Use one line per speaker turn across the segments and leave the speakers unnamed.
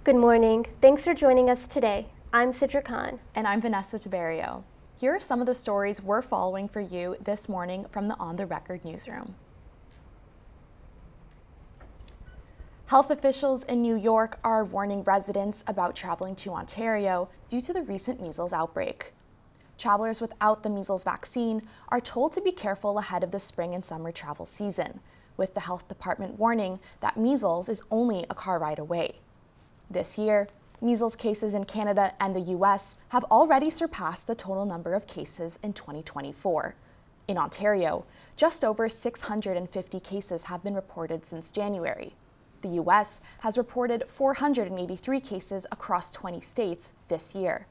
Good morning. Thanks for joining us today. I'm Sidra Khan.
And I'm Vanessa Tiberio. Here are some of the stories we're following for you this morning from the On the Record newsroom. Health officials in New York are warning residents about traveling to Ontario due to the recent measles outbreak. Travelers without the measles vaccine are told to be careful ahead of the spring and summer travel season, with the health department warning that measles is only a car ride away. This year, measles cases in Canada and the U.S. have already surpassed the total number of cases in 2024. In Ontario, just over 650 cases have been reported since January. The U.S. has reported 483 cases across 20 states this year.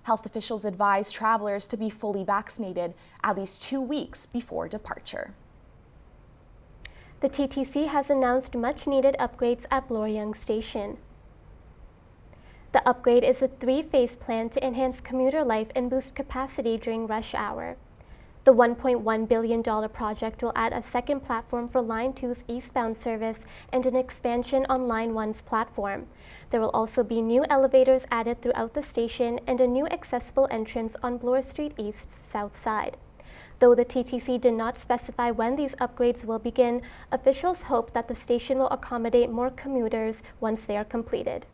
Health officials advise travelers to be fully vaccinated at least 2 weeks before departure.
The TTC has announced much-needed upgrades at Bloor Yonge Station. The upgrade is a 3-phase plan to enhance commuter life and boost capacity during rush hour. The $1.1 billion project will add a second platform for Line 2's eastbound service and an expansion on Line 1's platform. There will also be new elevators added throughout the station and a new accessible entrance on Bloor Street East's south side. Though the TTC did not specify when these upgrades will begin, officials hope that the station will accommodate more commuters once they are completed.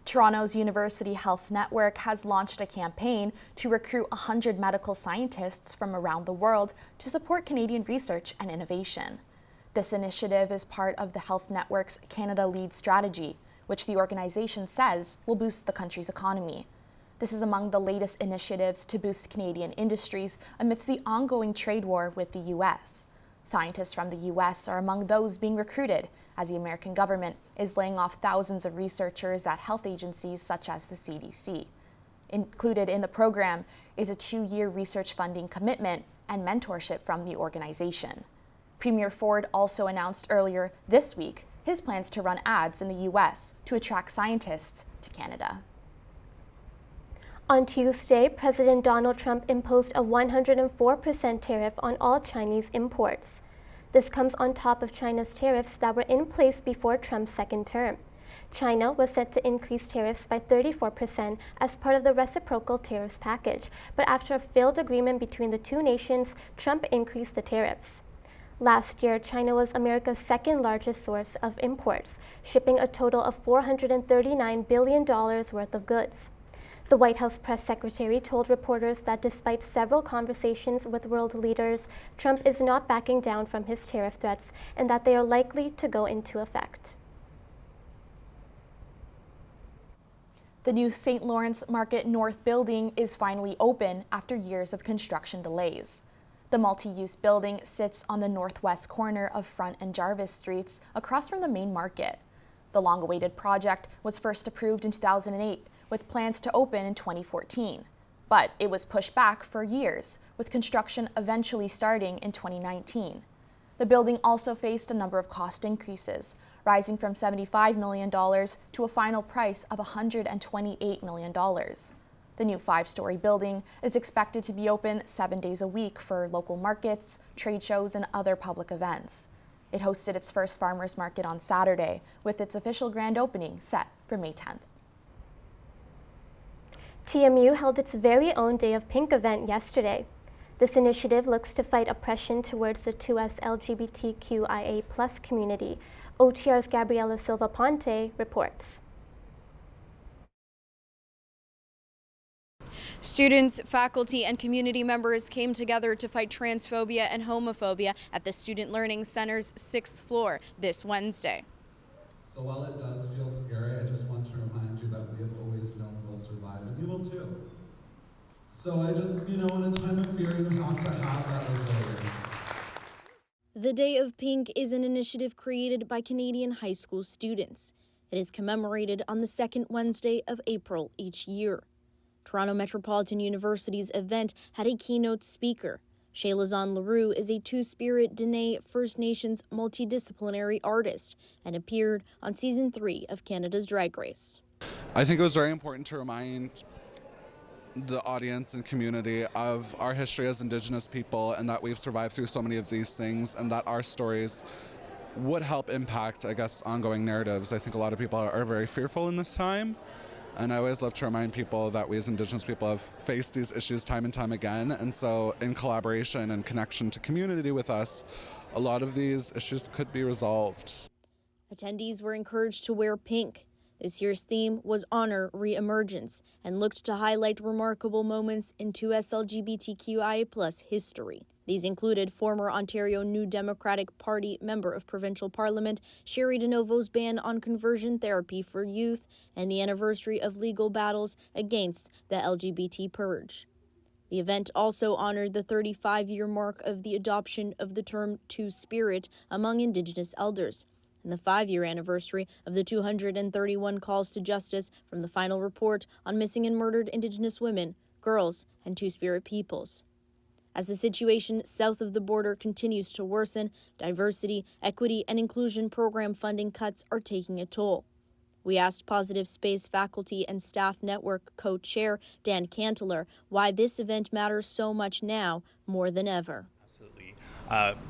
Toronto's University Health Network has launched a campaign to recruit 100 medical scientists from around the world to support Canadian research and innovation. This initiative is part of the Health Network's Canada Lead strategy, which the organization says will boost the country's economy. This is among the latest initiatives to boost Canadian industries amidst the ongoing trade war with the U.S. Scientists from the U.S. are among those being recruited, as the American government is laying off thousands of researchers at health agencies such as the CDC. Included in the program is a 2-year research funding commitment and mentorship from the organization. Premier Ford also announced earlier this week his plans to run ads in the U.S. to attract scientists to Canada.
On Tuesday, President Donald Trump imposed a 104% tariff on all Chinese imports. This comes on top of China's tariffs that were in place before Trump's second term. China was set to increase tariffs by 34% as part of the reciprocal tariffs package, but after a failed agreement between the two nations, Trump increased the tariffs. Last year, China was America's second largest source of imports, shipping a total of $439 billion worth of goods. The White House press secretary told reporters that despite several conversations with world leaders, Trump is not backing down from his tariff threats and that they are likely to go into effect.
The new St. Lawrence Market North building is finally open after years of construction delays. The multi-use building sits on the northwest corner of Front and Jarvis Streets across from the main market. The long-awaited project was first approved in 2008 with plans to open in 2014. But it was pushed back for years, with construction eventually starting in 2019. The building also faced a number of cost increases, rising from $75 million to a final price of $128 million. The new 5-story building is expected to be open 7 days a week for local markets, trade shows, and other public events. It hosted its first farmers market on Saturday, with its official grand opening set for May 10th.
TMU held its very own Day of Pink event yesterday. This initiative looks to fight oppression towards the 2S LGBTQIA+ community. OTR's Gabriela Silva Ponte reports.
Students, faculty, and community members came together to fight transphobia and homophobia at the Student Learning Center's 6th floor this Wednesday.
So while it does feel scary, I just want to remind you that we have always known we'll survive, and you will too. So I just, in a time of fear, you have to have that resilience.
The Day of Pink is an initiative created by Canadian high school students. It is commemorated on the second Wednesday of April each year. Toronto Metropolitan University's event had a keynote speaker. Shaylazon LaRue is a Two-Spirit Dene First Nations multidisciplinary artist and appeared on Season 3 of Canada's Drag Race.
I think it was very important to remind the audience and community of our history as Indigenous people and that we've survived through so many of these things and that our stories would help impact, I guess, ongoing narratives. I think a lot of people are very fearful in this time. And I always love to remind people that we as Indigenous people have faced these issues time and time again. And so in collaboration and connection to community with us, a lot of these issues could be resolved.
Attendees were encouraged to wear pink. This year's theme was Honor Reemergence and looked to highlight remarkable moments in 2S LGBTQIA+ history. These included former Ontario New Democratic Party Member of Provincial Parliament Sherry DeNovo's ban on conversion therapy for youth and the anniversary of legal battles against the LGBT purge. The event also honored the 35-year mark of the adoption of the term Two-Spirit among Indigenous elders, and the 5-year anniversary of the 231 calls to justice from the final report on missing and murdered Indigenous women, girls, and Two-Spirit peoples. As the situation south of the border continues to worsen, diversity, equity, and inclusion program funding cuts are taking a toll. We asked Positive Space Faculty and Staff Network co-chair Dan Canteler why this event matters so much now more than ever.
Absolutely.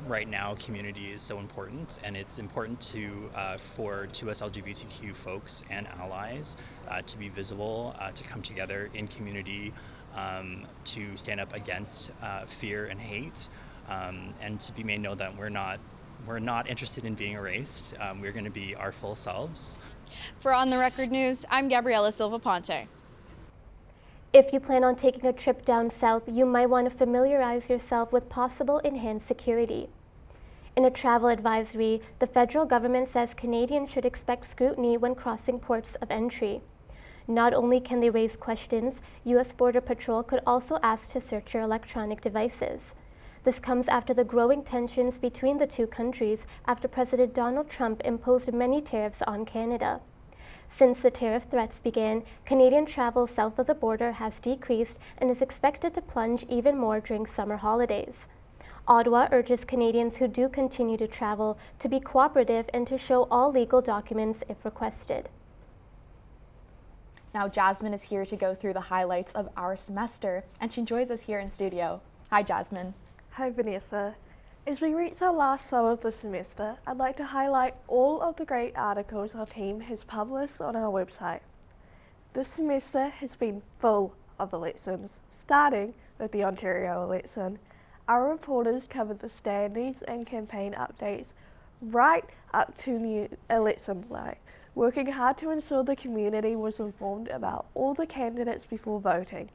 Right now, community is so important, and it's important for 2S LGBTQ folks and allies to be visible, to come together in community, to stand up against fear and hate, and to be made known that we're not interested in being erased. We're going to be our full selves.
For On the Record News, I'm Gabriela Silva Ponte.
If you plan on taking a trip down south, you might want to familiarize yourself with possible enhanced security. In a travel advisory, the federal government says Canadians should expect scrutiny when crossing ports of entry. Not only can they raise questions, U.S. Border Patrol could also ask to search your electronic devices. This comes after the growing tensions between the two countries after President Donald Trump imposed many tariffs on Canada. Since the tariff threats began, Canadian travel south of the border has decreased and is expected to plunge even more during summer holidays. Ottawa urges Canadians who do continue to travel to be cooperative and to show all legal documents if requested.
Now Jasmin is here to go through the highlights of our semester, and she joins us here in studio. Hi, Jasmin.
Hi, Vanessa. As we reach our last show of the semester, I'd like to highlight all of the great articles our team has published on our website. This semester has been full of elections, starting with the Ontario election. Our reporters covered the standings and campaign updates right up to new election night, working hard to ensure the community was informed about all the candidates before voting.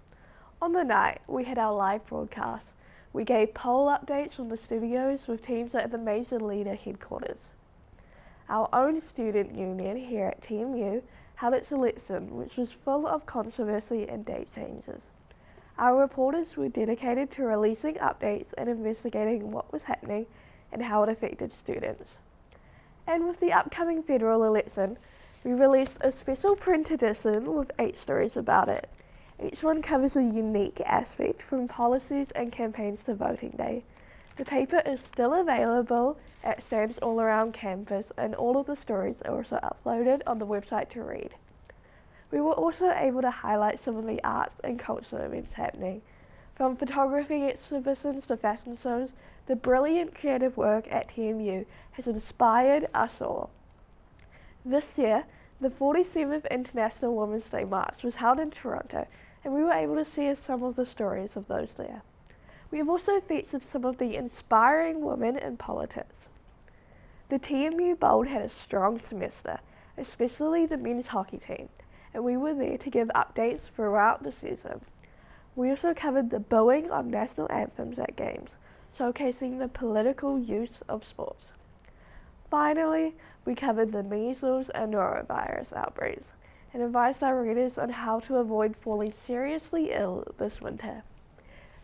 On the night, we had our live broadcast. We gave poll updates from the studios with teams at the major leader headquarters. Our own student union here at TMU held its election, which was full of controversy and date changes. Our reporters were dedicated to releasing updates and investigating what was happening and how it affected students. And with the upcoming federal election, we released a special print edition with 8 stories about it. Each one covers a unique aspect from policies and campaigns to voting day. The paper is still available at stands all around campus, and all of the stories are also uploaded on the website to read. We were also able to highlight some of the arts and cultural events happening. From photography exhibitions to fashion shows, the brilliant creative work at TMU has inspired us all. This year, the 47th International Women's Day March was held in Toronto, and we were able to share some of the stories of those there. We have also featured some of the inspiring women in politics. The TMU Bold had a strong semester, especially the men's hockey team, and we were there to give updates throughout the season. We also covered the booing of national anthems at games, showcasing the political use of sports. Finally, we covered the measles and norovirus outbreaks and advised our readers on how to avoid falling seriously ill this winter.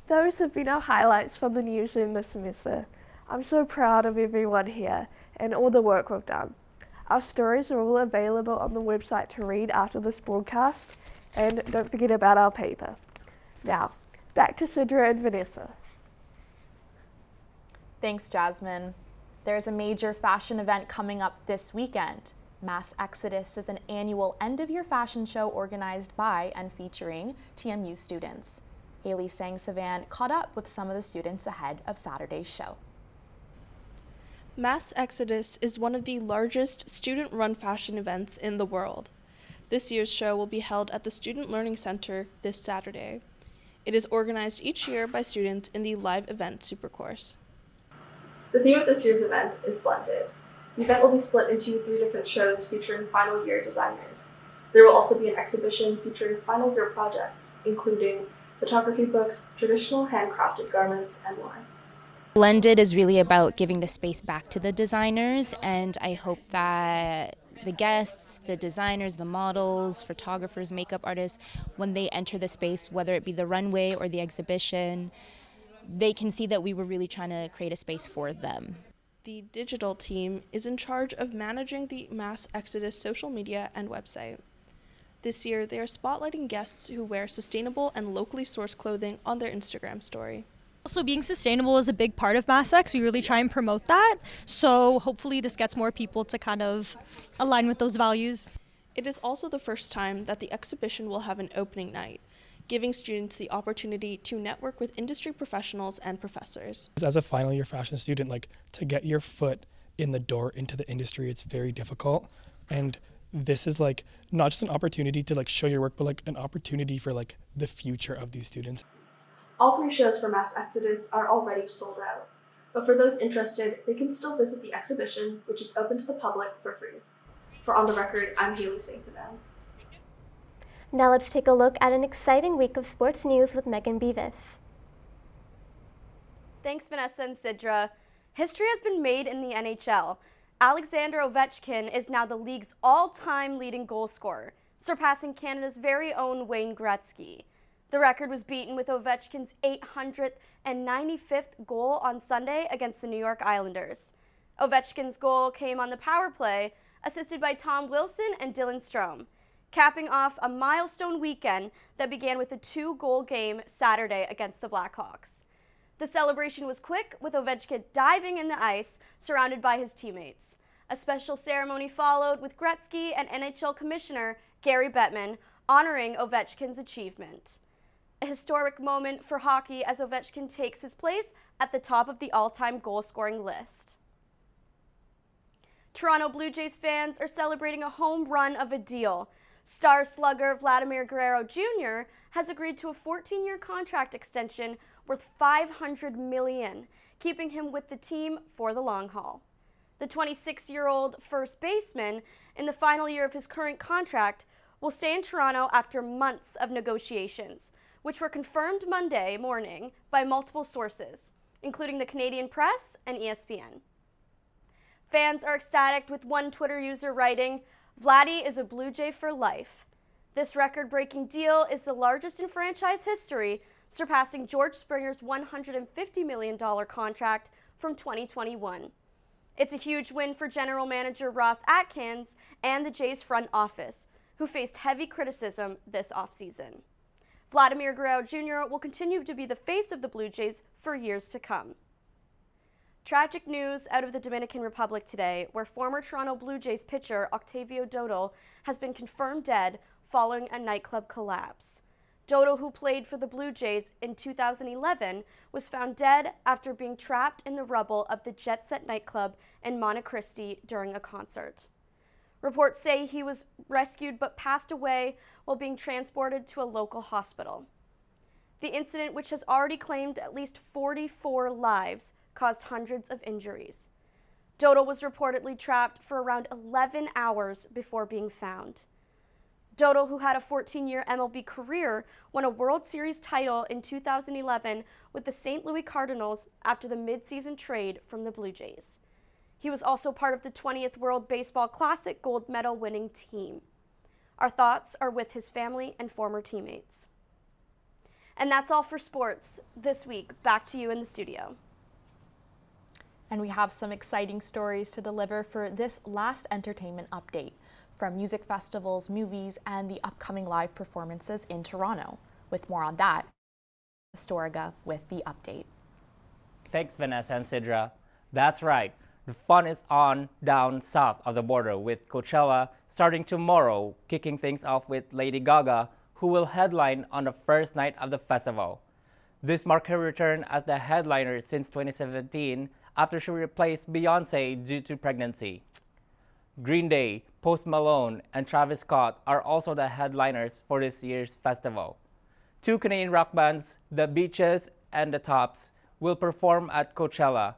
Those have been our highlights from the newsroom this semester. I'm so proud of everyone here and all the work we've done. Our stories are all available on the website to read after this broadcast, and don't forget about our paper. Now, back to Sidra and Vanessa.
Thanks, Jasmin. There's a major fashion event coming up this weekend. Mass Exodus is an annual end-of-year fashion show organized by and featuring TMU students. Haley Sengsavanh caught up with some of the students ahead of Saturday's show.
Mass Exodus is one of the largest student-run fashion events in the world. This year's show will be held at the Student Learning Center this Saturday. It is organized each year by students in the Live Event Supercourse.
The theme of this year's event is Blended. The event will be split into 3 different shows featuring final year designers. There will also be an exhibition featuring final year projects, including photography books, traditional handcrafted garments, and more.
Blended is really about giving the space back to the designers, and I hope that the guests, the designers, the models, photographers, makeup artists, when they enter the space, whether it be the runway or the exhibition, they can see that we were really trying to create a space for them.
The digital team is in charge of managing the Mass Exodus social media and website. This year, they are spotlighting guests who wear sustainable and locally sourced clothing on their Instagram story.
Also, being sustainable is a big part of MassX. We really try and promote that. So hopefully this gets more people to kind of align with those values.
It is also the first time that the exhibition will have an opening night, giving students the opportunity to network with industry professionals and professors.
As a final year fashion student, to get your foot in the door into the industry, it's very difficult. And this is not just an opportunity to show your work, but an opportunity for the future of these students.
All 3 shows for Mass Exodus are already sold out, but for those interested, they can still visit the exhibition, which is open to the public for free. For On the Record, I'm Haley Sengsavanh.
Now let's take a look at an exciting week of sports news with Meaghan Beavis.
Thanks, Vanessa and Sidra. History has been made in the NHL. Alexander Ovechkin is now the league's all-time leading goal scorer, surpassing Canada's very own Wayne Gretzky. The record was beaten with Ovechkin's 895th goal on Sunday against the New York Islanders. Ovechkin's goal came on the power play, assisted by Tom Wilson and Dylan Strome, capping off a milestone weekend that began with a 2-goal game Saturday against the Blackhawks. The celebration was quick, with Ovechkin diving in the ice, surrounded by his teammates. A special ceremony followed, with Gretzky and NHL Commissioner Gary Bettman honoring Ovechkin's achievement. A historic moment for hockey as Ovechkin takes his place at the top of the all-time goal-scoring list. Toronto Blue Jays fans are celebrating a home run of a deal. Star slugger Vladimir Guerrero Jr. has agreed to a 14-year contract extension worth $500 million, keeping him with the team for the long haul. The 26-year-old first baseman, in the final year of his current contract, will stay in Toronto after months of negotiations, which were confirmed Monday morning by multiple sources, including the Canadian Press and ESPN. Fans are ecstatic, with one Twitter user writing, "Vladdy is a Blue Jay for life." This record-breaking deal is the largest in franchise history, surpassing George Springer's $150 million contract from 2021. It's a huge win for general manager Ross Atkins and the Jays front office, who faced heavy criticism this offseason. Vladimir Guerrero Jr. will continue to be the face of the Blue Jays for years to come. Tragic news out of the Dominican Republic today, where former Toronto Blue Jays pitcher Octavio Dodo has been confirmed dead following a nightclub collapse. Dodo, who played for the Blue Jays in 2011, was found dead after being trapped in the rubble of the Jet Set nightclub in Monte Cristi during a concert. Reports say he was rescued but passed away while being transported to a local hospital. The incident, which has already claimed at least 44 lives, caused hundreds of injuries. Dodo was reportedly trapped for around 11 hours before being found. Dodo, who had a 14-year MLB career, won a World Series title in 2011 with the St. Louis Cardinals after the midseason trade from the Blue Jays. He was also part of the 20th World Baseball Classic gold medal winning team. Our thoughts are with his family and former teammates. And that's all for sports this week. Back to you in the studio.
And we have some exciting stories to deliver for this last entertainment update, from music festivals, movies, and the upcoming live performances in Toronto. With more on that, Astorga with the update.
Thanks, Vanessa and Sidra. That's right. The fun is on down south of the border, with Coachella starting tomorrow, kicking things off with Lady Gaga, who will headline on the first night of the festival. This marks her return as the headliner since 2017, after she replaced Beyoncé due to pregnancy. Green Day, Post Malone, and Travis Scott are also the headliners for this year's festival. Two Canadian rock bands, The Beaches and The Tops, will perform at Coachella.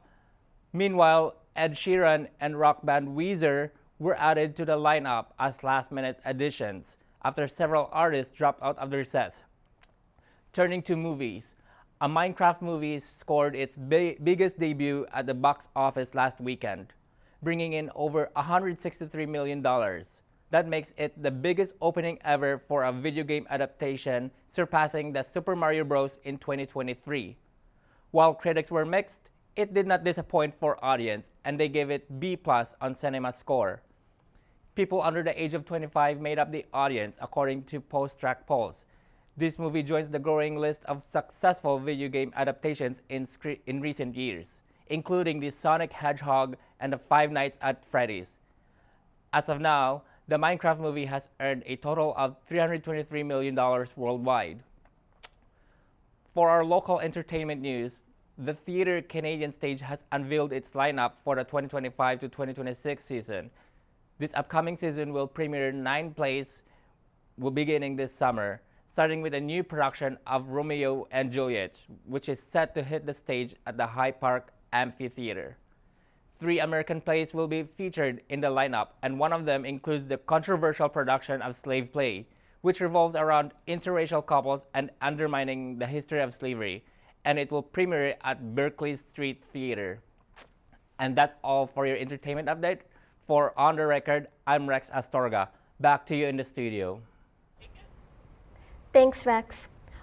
Meanwhile, Ed Sheeran and rock band Weezer were added to the lineup as last-minute additions after several artists dropped out of their sets. Turning to movies, a Minecraft movie scored its biggest debut at the box office last weekend, bringing in over $163 million. That makes it the biggest opening ever for a video game adaptation, surpassing the Super Mario Bros. In 2023. While critics were mixed, it did not disappoint for audience, and they gave it B+ on CinemaScore. People under the age of 25 made up the audience, according to post-track polls. This movie joins the growing list of successful video game adaptations in recent years, including the Sonic Hedgehog and the Five Nights at Freddy's. As of now, the Minecraft movie has earned a total of $323 million worldwide. For our local entertainment news, the Theatre Canadian Stage has unveiled its lineup for the 2025 to 2026 season. This upcoming season will premiere 9 plays beginning this summer, starting with a new production of Romeo and Juliet, which is set to hit the stage at the High Park Amphitheatre. 3 American plays will be featured in the lineup, and one of them includes the controversial production of Slave Play, which revolves around interracial couples and undermining the history of slavery, and it will premiere at Berkeley Street Theatre. And that's all for your entertainment update. For On the Record, I'm Rex Astorga. Back to you in the studio.
Thanks, Rex.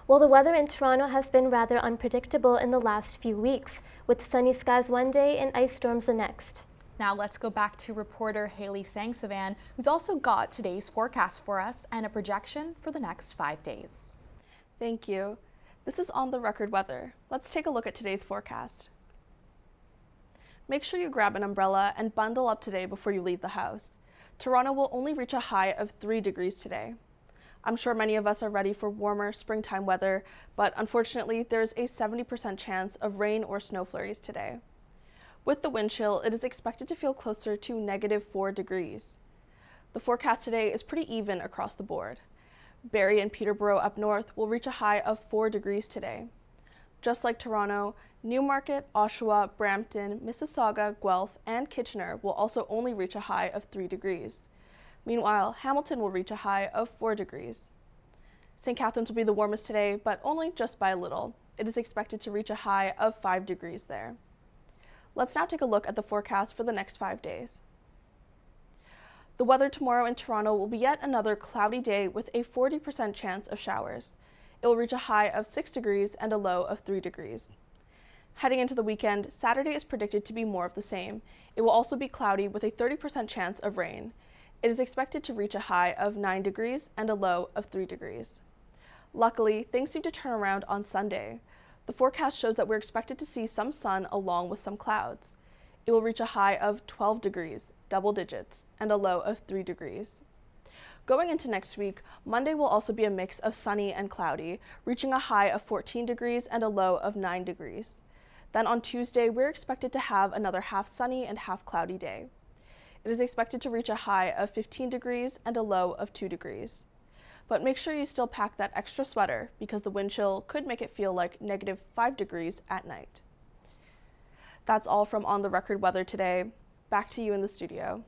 Well, the weather in Toronto has been rather unpredictable in the last few weeks, with sunny skies one day and ice storms the next.
Now let's go back to reporter Haley Sengsavanh, who's also got today's forecast for us and a projection for the next 5 days.
Thank you. This is On the Record weather. Let's take a look at today's forecast. Make sure you grab an umbrella and bundle up today before you leave the house. Toronto will only reach a high of 3 degrees today. I'm sure many of us are ready for warmer springtime weather, but unfortunately there is a 70% chance of rain or snow flurries today. With the wind chill, it is expected to feel closer to -4 degrees. The forecast today is pretty even across the board. Barrie and Peterborough up north will reach a high of 4 degrees today. Just like Toronto, Newmarket, Oshawa, Brampton, Mississauga, Guelph, and Kitchener will also only reach a high of 3 degrees. Meanwhile, Hamilton will reach a high of 4 degrees. St. Catharines will be the warmest today, but only just by a little. It is expected to reach a high of 5 degrees there. Let's now take a look at the forecast for the next 5 days. The weather tomorrow in Toronto will be yet another cloudy day with a 40% chance of showers. It will reach a high of 6 degrees and a low of 3 degrees. Heading into the weekend, Saturday is predicted to be more of the same. It will also be cloudy with a 30% chance of rain. It is expected to reach a high of 9 degrees and a low of 3 degrees. Luckily, things seem to turn around on Sunday. The forecast shows that we're expected to see some sun along with some clouds. It will reach a high of 12 degrees, double digits, and a low of 3 degrees. Going into next week, Monday will also be a mix of sunny and cloudy, reaching a high of 14 degrees and a low of 9 degrees. Then on Tuesday, we're expected to have another half sunny and half cloudy day. It is expected to reach a high of 15 degrees and a low of 2 degrees. But make sure you still pack that extra sweater because the wind chill could make it feel like -5 degrees at night. That's all from On the Record weather today. Back to you in the studio.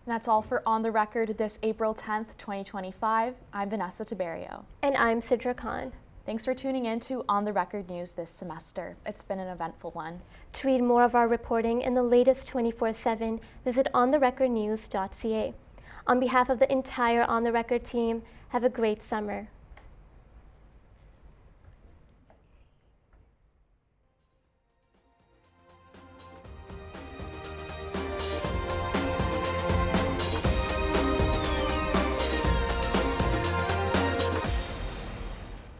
And that's all for On the Record this April 10th, 2025. I'm Vanessa Tiberio.
And I'm Sidra Khan.
Thanks for tuning in to On the Record News this semester. It's been an eventful one.
To read more of our reporting and the latest 24/7, visit ontherecordnews.ca. On behalf of the entire On the Record team, have a great summer.